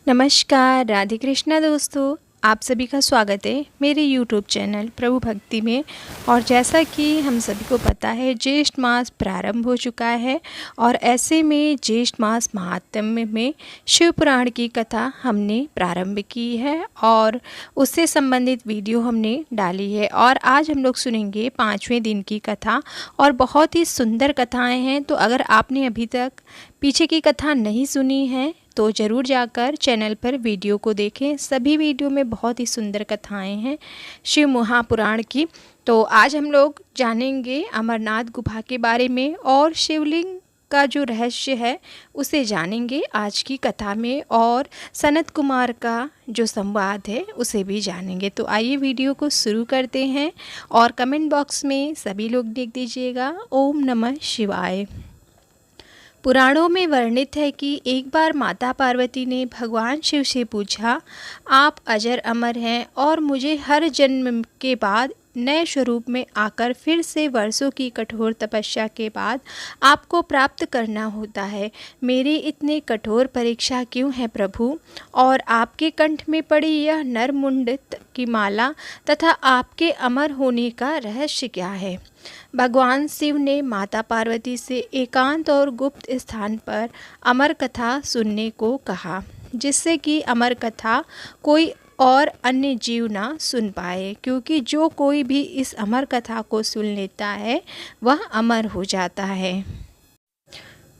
नमस्कार, राधे कृष्णा दोस्तों। आप सभी का स्वागत है मेरे यूट्यूब चैनल प्रभु भक्ति में। और जैसा कि हम सभी को पता है, ज्येष्ठ मास प्रारंभ हो चुका है और ऐसे में ज्येष्ठ मास महात्म्य में शिव पुराण की कथा हमने प्रारंभ की है और उससे संबंधित वीडियो हमने डाली है। और आज हम लोग सुनेंगे 5वें दिन की कथा और बहुत ही सुंदर कथाएं हैं। तो अगर आपने अभी तक पीछे की कथा नहीं सुनी है तो ज़रूर जाकर चैनल पर वीडियो को देखें। सभी वीडियो में बहुत ही सुंदर कथाएं हैं शिव महापुराण की। तो आज हम लोग जानेंगे अमरनाथ गुफा के बारे में और शिवलिंग का जो रहस्य है उसे जानेंगे आज की कथा में, और सनत कुमार का जो संवाद है उसे भी जानेंगे। तो आइए वीडियो को शुरू करते हैं और कमेंट बॉक्स में सभी लोग लिख दीजिएगा ओम नमः शिवाय। पुराणों में वर्णित है कि एक बार माता पार्वती ने भगवान शिव से पूछा, आप अजर अमर हैं और मुझे हर जन्म के बाद नए स्वरूप में आकर फिर से वर्षों की कठोर तपस्या के बाद आपको प्राप्त करना होता है। मेरी इतनी कठोर परीक्षा क्यों है प्रभु? और आपके कंठ में पड़ी यह नरमुंडित की माला तथा आपके अमर होने का रहस्य क्या है? भगवान शिव ने माता पार्वती से एकांत और गुप्त स्थान पर अमर कथा सुनने को कहा, जिससे कि अमर कथा कोई और अन्य जीव ना सुन पाए, क्योंकि जो कोई भी इस अमर कथा को सुन लेता है वह अमर हो जाता है।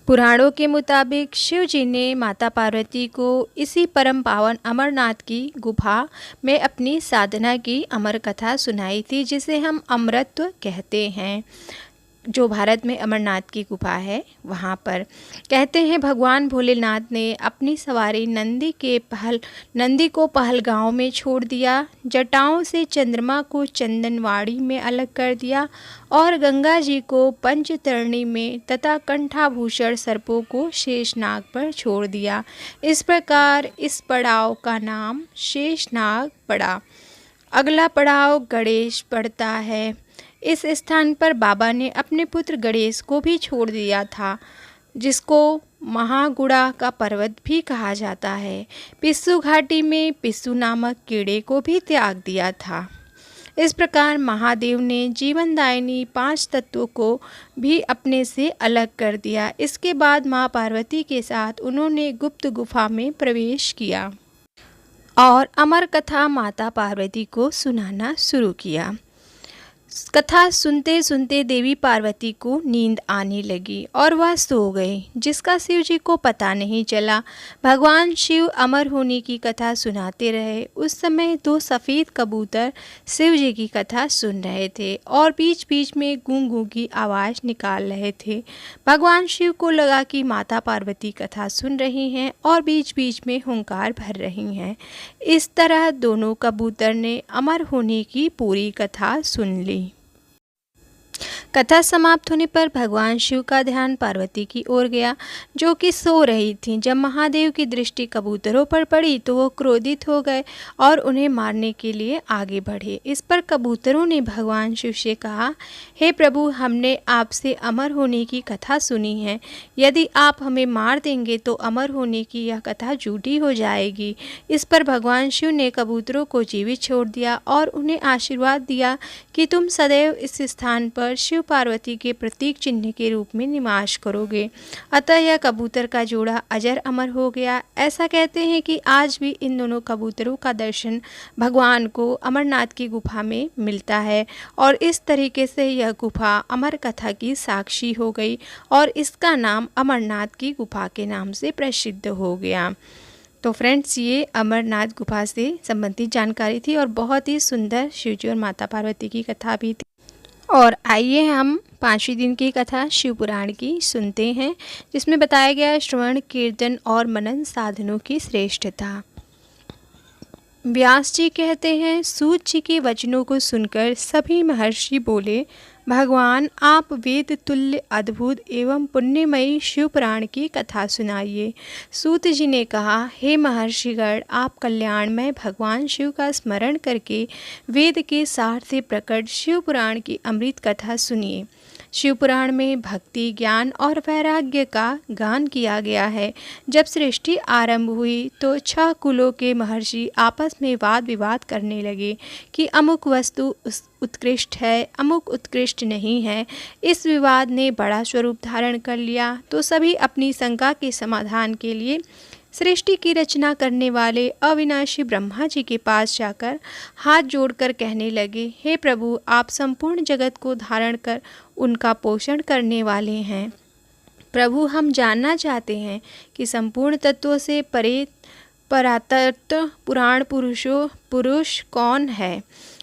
पुराणों के मुताबिक शिव जी ने माता पार्वती को इसी परम पावन अमरनाथ की गुफा में अपनी साधना की अमर कथा सुनाई थी, जिसे हम अमरत्व कहते हैं। जो भारत में अमरनाथ की गुफा है वहाँ पर कहते हैं भगवान भोलेनाथ ने अपनी सवारी नंदी को पहलगांव में छोड़ दिया, जटाओं से चंद्रमा को चंदनवाड़ी में अलग कर दिया और गंगा जी को पंचतरणी में तथा कंठाभूषण सर्पों को शेषनाग पर छोड़ दिया। इस प्रकार इस पड़ाव का नाम शेषनाग पड़ा। अगला पड़ाव गणेश पड़ता है। इस स्थान पर बाबा ने अपने पुत्र गणेश को भी छोड़ दिया था, जिसको महागुड़ा का पर्वत भी कहा जाता है। पिस्सू घाटी में पिस्सू नामक कीड़े को भी त्याग दिया था। इस प्रकार महादेव ने जीवनदायिनी 5 तत्वों को भी अपने से अलग कर दिया। इसके बाद माँ पार्वती के साथ उन्होंने गुप्त गुफा में प्रवेश किया और अमर कथा माता पार्वती को सुनाना शुरू किया। कथा सुनते सुनते देवी पार्वती को नींद आने लगी और वह सो गई, जिसका शिव जी को पता नहीं चला। भगवान शिव अमर होने की कथा सुनाते रहे। उस समय 2 सफ़ेद कबूतर शिव जी की कथा सुन रहे थे और बीच बीच में गूं गूं की आवाज़ निकाल रहे थे। भगवान शिव को लगा कि माता पार्वती कथा सुन रही हैं और बीच बीच में हुंकार भर रही हैं। इस तरह दोनों कबूतर ने अमर होने की पूरी कथा सुन ली। कथा समाप्त होने पर भगवान शिव का ध्यान पार्वती की ओर गया, जो कि सो रही थी। जब महादेव की दृष्टि कबूतरों पर पड़ी तो वो क्रोधित हो गए और उन्हें मारने के लिए आगे बढ़े। इस पर कबूतरों ने भगवान शिव से कहा, हे प्रभु, हमने आपसे अमर होने की कथा सुनी है। यदि आप हमें मार देंगे तो अमर होने की यह कथा झूठी हो जाएगी। इस पर भगवान शिव ने कबूतरों को जीवित छोड़ दिया और उन्हें आशीर्वाद दिया कि तुम सदैव इस स्थान पर शिव पार्वती के प्रतीक चिन्ह के रूप में निवास करोगे। अतः यह कबूतर का जोड़ा अजर अमर हो गया। ऐसा कहते हैं कि आज भी इन दोनों कबूतरों का दर्शन भगवान को अमरनाथ की गुफा में मिलता है और इस तरीके से यह गुफा अमर कथा की साक्षी हो गई और इसका नाम अमरनाथ की गुफा के नाम से प्रसिद्ध हो गया। तो फ्रेंड्स, ये अमरनाथ गुफा से संबंधित जानकारी थी और बहुत ही सुंदर शिवजी और माता पार्वती की कथा भी थी। और आइए हम 5वें दिन की कथा शिव पुराण की सुनते हैं, जिसमें बताया गया है श्रवण कीर्तन और मनन साधनों की श्रेष्ठता। व्यास जी कहते हैं, सूत जी के वचनों को सुनकर सभी महर्षि बोले, भगवान आप वेद तुल्य अद्भुत एवं पुण्यमयी शिव पुराण की कथा सुनाइए। सूत जी ने कहा, हे महर्षिगण, आप कल्याणमय भगवान शिव का स्मरण करके वेद के सार से प्रकट शिव पुराण की अमृत कथा सुनिए। शिवपुराण में भक्ति, ज्ञान और वैराग्य का गान किया गया है। जब सृष्टि आरंभ हुई तो 6 कुलों के महर्षि आपस में वाद विवाद करने लगे कि अमुक वस्तु उत्कृष्ट है, अमुक उत्कृष्ट नहीं है। इस विवाद ने बड़ा स्वरूप धारण कर लिया तो सभी अपनी शंका के समाधान के लिए सृष्टि की रचना करने वाले अविनाशी ब्रह्मा जी के पास जाकर हाथ जोड़कर कहने लगे, हे प्रभु, आप संपूर्ण जगत को धारण कर उनका पोषण करने वाले हैं। प्रभु, हम जानना चाहते हैं कि संपूर्ण तत्वों से परे परातत्व पुरुष कौन है।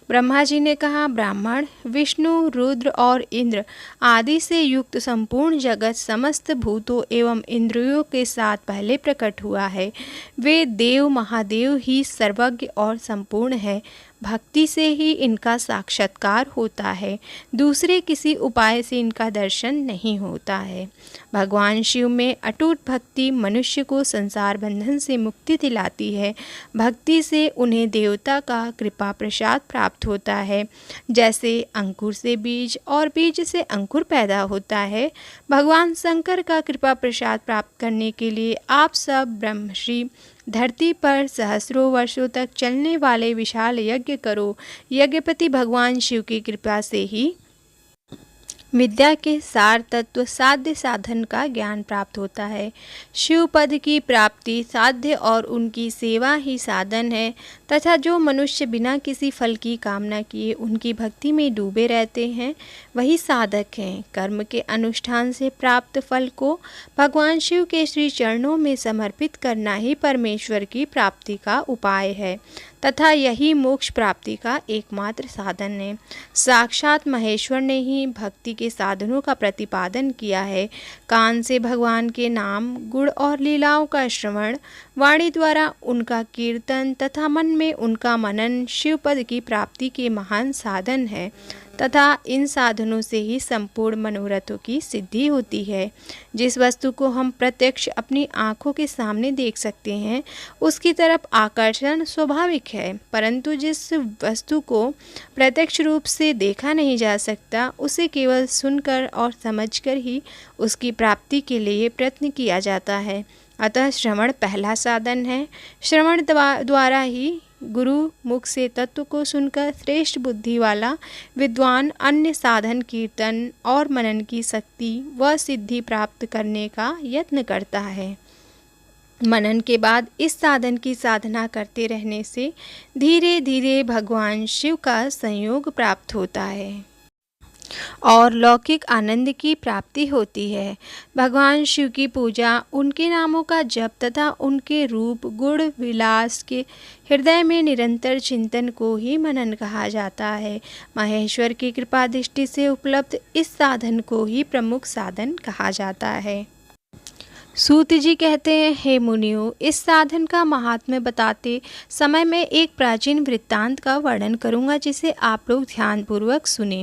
ब्रह्मा जी ने कहा, ब्राह्मण, विष्णु, रुद्र और इंद्र आदि से युक्त संपूर्ण जगत समस्त भूतों एवं इंद्रियों के साथ पहले प्रकट हुआ है। वे देव महादेव ही सर्वज्ञ और संपूर्ण है। भक्ति से ही इनका साक्षात्कार होता है, दूसरे किसी उपाय से इनका दर्शन नहीं होता है। भगवान शिव में अटूट भक्ति मनुष्य को संसार बंधन से मुक्ति दिलाती है। भक्ति से उन्हें देवता का कृपा प्रसाद प्राप्त होता है। जैसे अंकुर से बीज और बीज से अंकुर पैदा होता है, भगवान शंकर का कृपा प्रसाद प्राप्त करने के लिए आप सब ब्रह्मर्षि धरती पर सहस्रों वर्षों तक चलने वाले विशाल यज्ञ करो। यज्ञपति भगवान शिव की कृपा से ही विद्या के सार तत्व साध्य साधन का ज्ञान प्राप्त होता है। शिव पद की प्राप्ति साध्य और उनकी सेवा ही साधन है तथा जो मनुष्य बिना किसी फल की कामना किए उनकी भक्ति में डूबे रहते हैं वही साधक हैं। कर्म के अनुष्ठान से प्राप्त फल को भगवान शिव के श्री चरणों में समर्पित करना ही परमेश्वर की प्राप्ति का उपाय है तथा यही मोक्ष प्राप्ति का एकमात्र साधन है। साक्षात महेश्वर ने ही भक्ति के साधनों का प्रतिपादन किया है। कान से भगवान के नाम, गुण और लीलाओं का श्रवण, वाणी द्वारा उनका कीर्तन तथा मन में उनका मनन शिव पद की प्राप्ति के महान साधन है तथा इन साधनों से ही संपूर्ण मनोरथों की सिद्धि होती है। जिस वस्तु को हम प्रत्यक्ष अपनी आँखों के सामने देख सकते हैं उसकी तरफ आकर्षण स्वाभाविक है, परंतु जिस वस्तु को प्रत्यक्ष रूप से देखा नहीं जा सकता उसे केवल सुनकर और समझकर ही उसकी प्राप्ति के लिए प्रयत्न किया जाता है। अतः श्रवण पहला साधन है। श्रवण द्वारा ही गुरु मुख से तत्व को सुनकर श्रेष्ठ बुद्धि वाला विद्वान अन्य साधन कीर्तन और मनन की शक्ति व सिद्धि प्राप्त करने का यत्न करता है। मनन के बाद इस साधन की साधना करते रहने से धीरे धीरे भगवान शिव का संयोग प्राप्त होता है और लौकिक आनंद की प्राप्ति होती है। भगवान शिव की पूजा, उनके नामों का जप तथा उनके रूप गुण विलास के हृदय में निरंतर चिंतन को ही मनन कहा जाता है। महेश्वर की कृपा दृष्टि से उपलब्ध इस साधन को ही प्रमुख साधन कहा जाता है। सूत जी कहते हैं, हे मुनियों, इस साधन का महात्म्य बताते समय मैं एक प्राचीन वृत्तांत का वर्णन करूंगा जिसे आप लोग ध्यानपूर्वक सुने।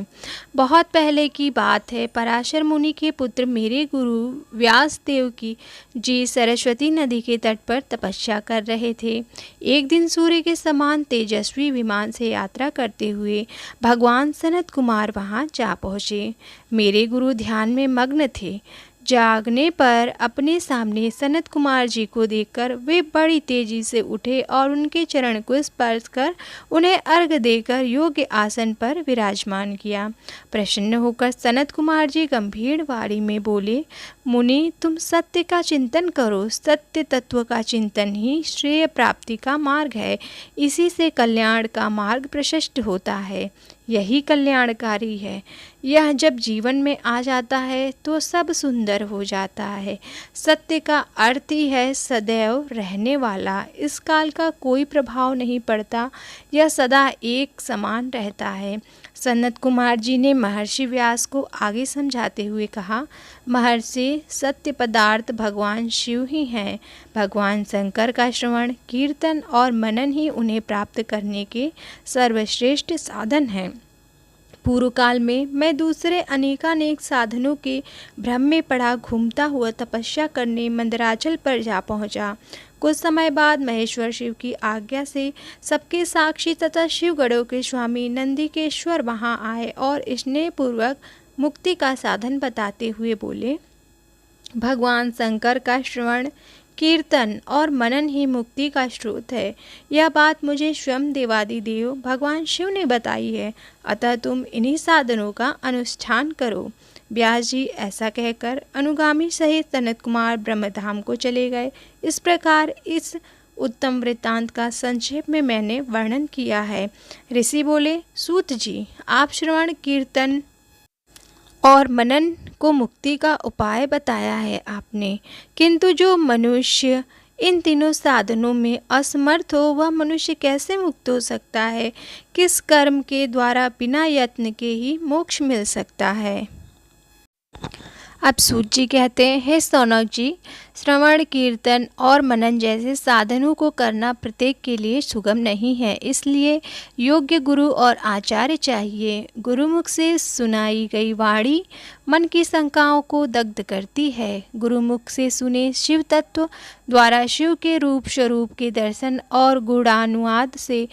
बहुत पहले की बात है। पराशर मुनि के पुत्र मेरे गुरु व्यास देव की जी सरस्वती नदी के तट पर तपस्या कर रहे थे। एक दिन सूर्य के समान तेजस्वी विमान से यात्रा करते हुए भगवान सनत कुमार वहाँ जा पहुँचे। मेरे गुरु ध्यान में मग्न थे। जागने पर अपने सामने सनत कुमार जी को देखकर वे बड़ी तेजी से उठे और उनके चरण को स्पर्श कर उन्हें अर्घ्य देकर योग्य आसन पर विराजमान किया। प्रसन्न होकर सनत कुमार जी गंभीर वाणी में बोले, मुनि, तुम सत्य का चिंतन करो। सत्य तत्व का चिंतन ही श्रेय प्राप्ति का मार्ग है। इसी से कल्याण का मार्ग प्रशस्त होता है। यही कल्याणकारी है। यह जब जीवन में आ जाता है तो सब सुंदर हो जाता है। सत्य का अर्थ ही है सदैव रहने वाला। इस काल का कोई प्रभाव नहीं पड़ता, यह सदा एक समान रहता है। सनत कुमार जी ने महर्षि व्यास को आगे समझाते हुए कहा, महर्षि, सत्य पदार्थ भगवान शिव ही हैं। भगवान शंकर का श्रवण, कीर्तन और मनन ही उन्हें प्राप्त करने के सर्वश्रेष्ठ साधन हैं। पूर्व काल में मैं दूसरे अनेकानेक साधनों के भ्रम में पड़ा घूमता हुआ तपस्या करने मंदराचल पर जा पहुंचा। कुछ समय बाद महेश्वर शिव की आज्ञा से सबके साक्षी तथा शिवगढ़ों के स्वामी नंदिकेश्वर वहां आए और स्नेहपूर्वक मुक्ति का साधन बताते हुए बोले, भगवान शंकर का श्रवण, कीर्तन और मनन ही मुक्ति का स्रोत है। यह बात मुझे स्वयं देवादिदेव भगवान शिव ने बताई है, अतः तुम इन्हीं साधनों का अनुष्ठान करो। व्यास जी ऐसा कहकर अनुगामी सहित सनत कुमार ब्रह्मधाम को चले गए। इस प्रकार इस उत्तम वृत्तांत का संक्षेप में मैंने वर्णन किया है। ऋषि बोले, सूत जी, आप श्रवण, कीर्तन और मनन को मुक्ति का उपाय बताया है आपने, किंतु जो मनुष्य इन तीनों साधनों में असमर्थ हो वह मनुष्य कैसे मुक्त हो सकता है? किस कर्म के द्वारा बिना यत्न के ही मोक्ष मिल सकता है? अब सूत जी कहते हैं, हे सौनक जी, श्रवण, कीर्तन और मनन जैसे साधनों को करना प्रत्येक के लिए सुगम नहीं है, इसलिए योग्य गुरु और आचार्य चाहिए। गुरुमुख से सुनाई गई वाणी मन की शंकाओं को दग्ध करती है। गुरुमुख से सुने शिव तत्व द्वारा शिव के रूप स्वरूप के दर्शन और गुणानुवाद से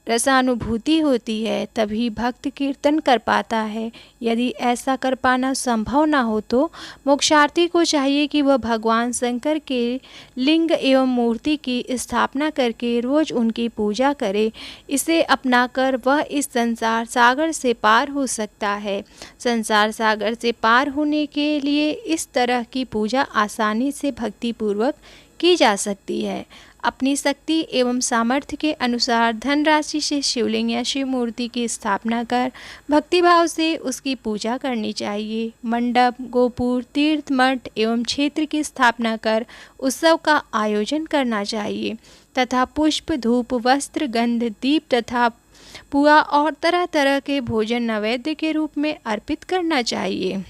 रसानुभूति होती है, तभी भक्त कीर्तन कर पाता है। यदि ऐसा कर पाना संभव न हो तो मोक्षार्थी को चाहिए कि वह भगवान शंकर के लिंग एवं मूर्ति की स्थापना करके रोज उनकी पूजा करे। इसे अपनाकर वह इस संसार सागर से पार हो सकता है। संसार सागर से पार होने के लिए इस तरह की पूजा आसानी से भक्तिपूर्वक की जा सकती है। अपनी शक्ति एवं सामर्थ्य के अनुसार धनराशि से शिवलिंग या शिव मूर्ति की स्थापना कर भक्तिभाव से उसकी पूजा करनी चाहिए। मंडप, गोपुर, तीर्थ, मठ एवं क्षेत्र की स्थापना कर उत्सव का आयोजन करना चाहिए तथा पुष्प, धूप, वस्त्र, गंध, दीप तथा पुआ और तरह तरह के भोजन नैवेद्य के रूप में अर्पित करना चाहिए।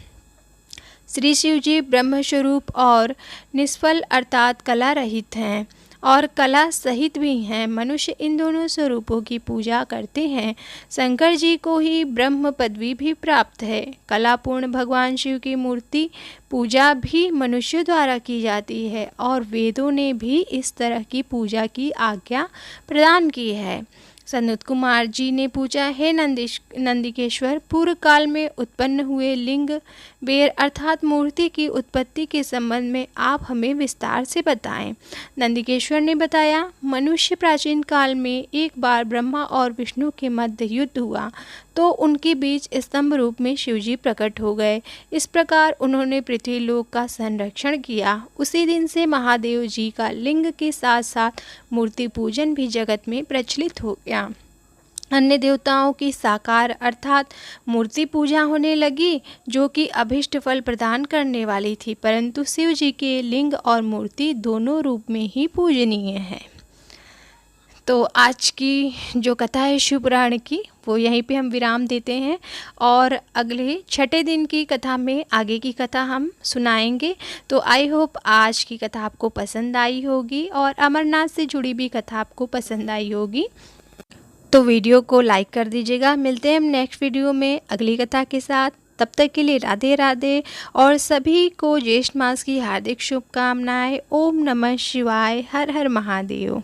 श्री शिव जी ब्रह्म स्वरूप और निष्फल अर्थात कला रहित हैं और कला सहित भी हैं। मनुष्य इन दोनों स्वरूपों की पूजा करते हैं। शंकर जी को ही ब्रह्म पदवी भी प्राप्त है। कलापूर्ण भगवान शिव की मूर्ति पूजा भी मनुष्य द्वारा की जाती है और वेदों ने भी इस तरह की पूजा की आज्ञा प्रदान की है। सनत कुमार जी ने पूछा, हे नंदिकेश्वर, पूर्व काल में उत्पन्न हुए लिंग बेर अर्थात मूर्ति की उत्पत्ति के संबंध में आप हमें विस्तार से बताएं। नंदिकेश्वर ने बताया, मनुष्य प्राचीन काल में एक बार ब्रह्मा और विष्णु के मध्य युद्ध हुआ तो उनके बीच स्तंभ रूप में शिवजी प्रकट हो गए। इस प्रकार उन्होंने पृथ्वी लोक का संरक्षण किया। उसी दिन से महादेव जी का लिंग के साथ साथ मूर्ति पूजन भी जगत में प्रचलित हो गया। अन्य देवताओं की साकार अर्थात मूर्ति पूजा होने लगी जो कि अभिष्ट फल प्रदान करने वाली थी, परंतु शिव जी के लिंग और मूर्ति दोनों रूप में ही पूजनीय है। तो आज की जो कथा है शिव पुराण की वो यहीं पे हम विराम देते हैं और अगले छठे दिन की कथा में आगे की कथा हम सुनाएंगे। तो आई होप आज की कथा आपको पसंद आई होगी और अमरनाथ से जुड़ी भी कथा आपको पसंद आई होगी। तो वीडियो को लाइक कर दीजिएगा। मिलते हैं हम नेक्स्ट वीडियो में अगली कथा के साथ। तब तक के लिए राधे राधे और सभी को ज्येष्ठ मास की हार्दिक शुभकामनाएं। ओम नमः शिवाय। हर हर महादेव।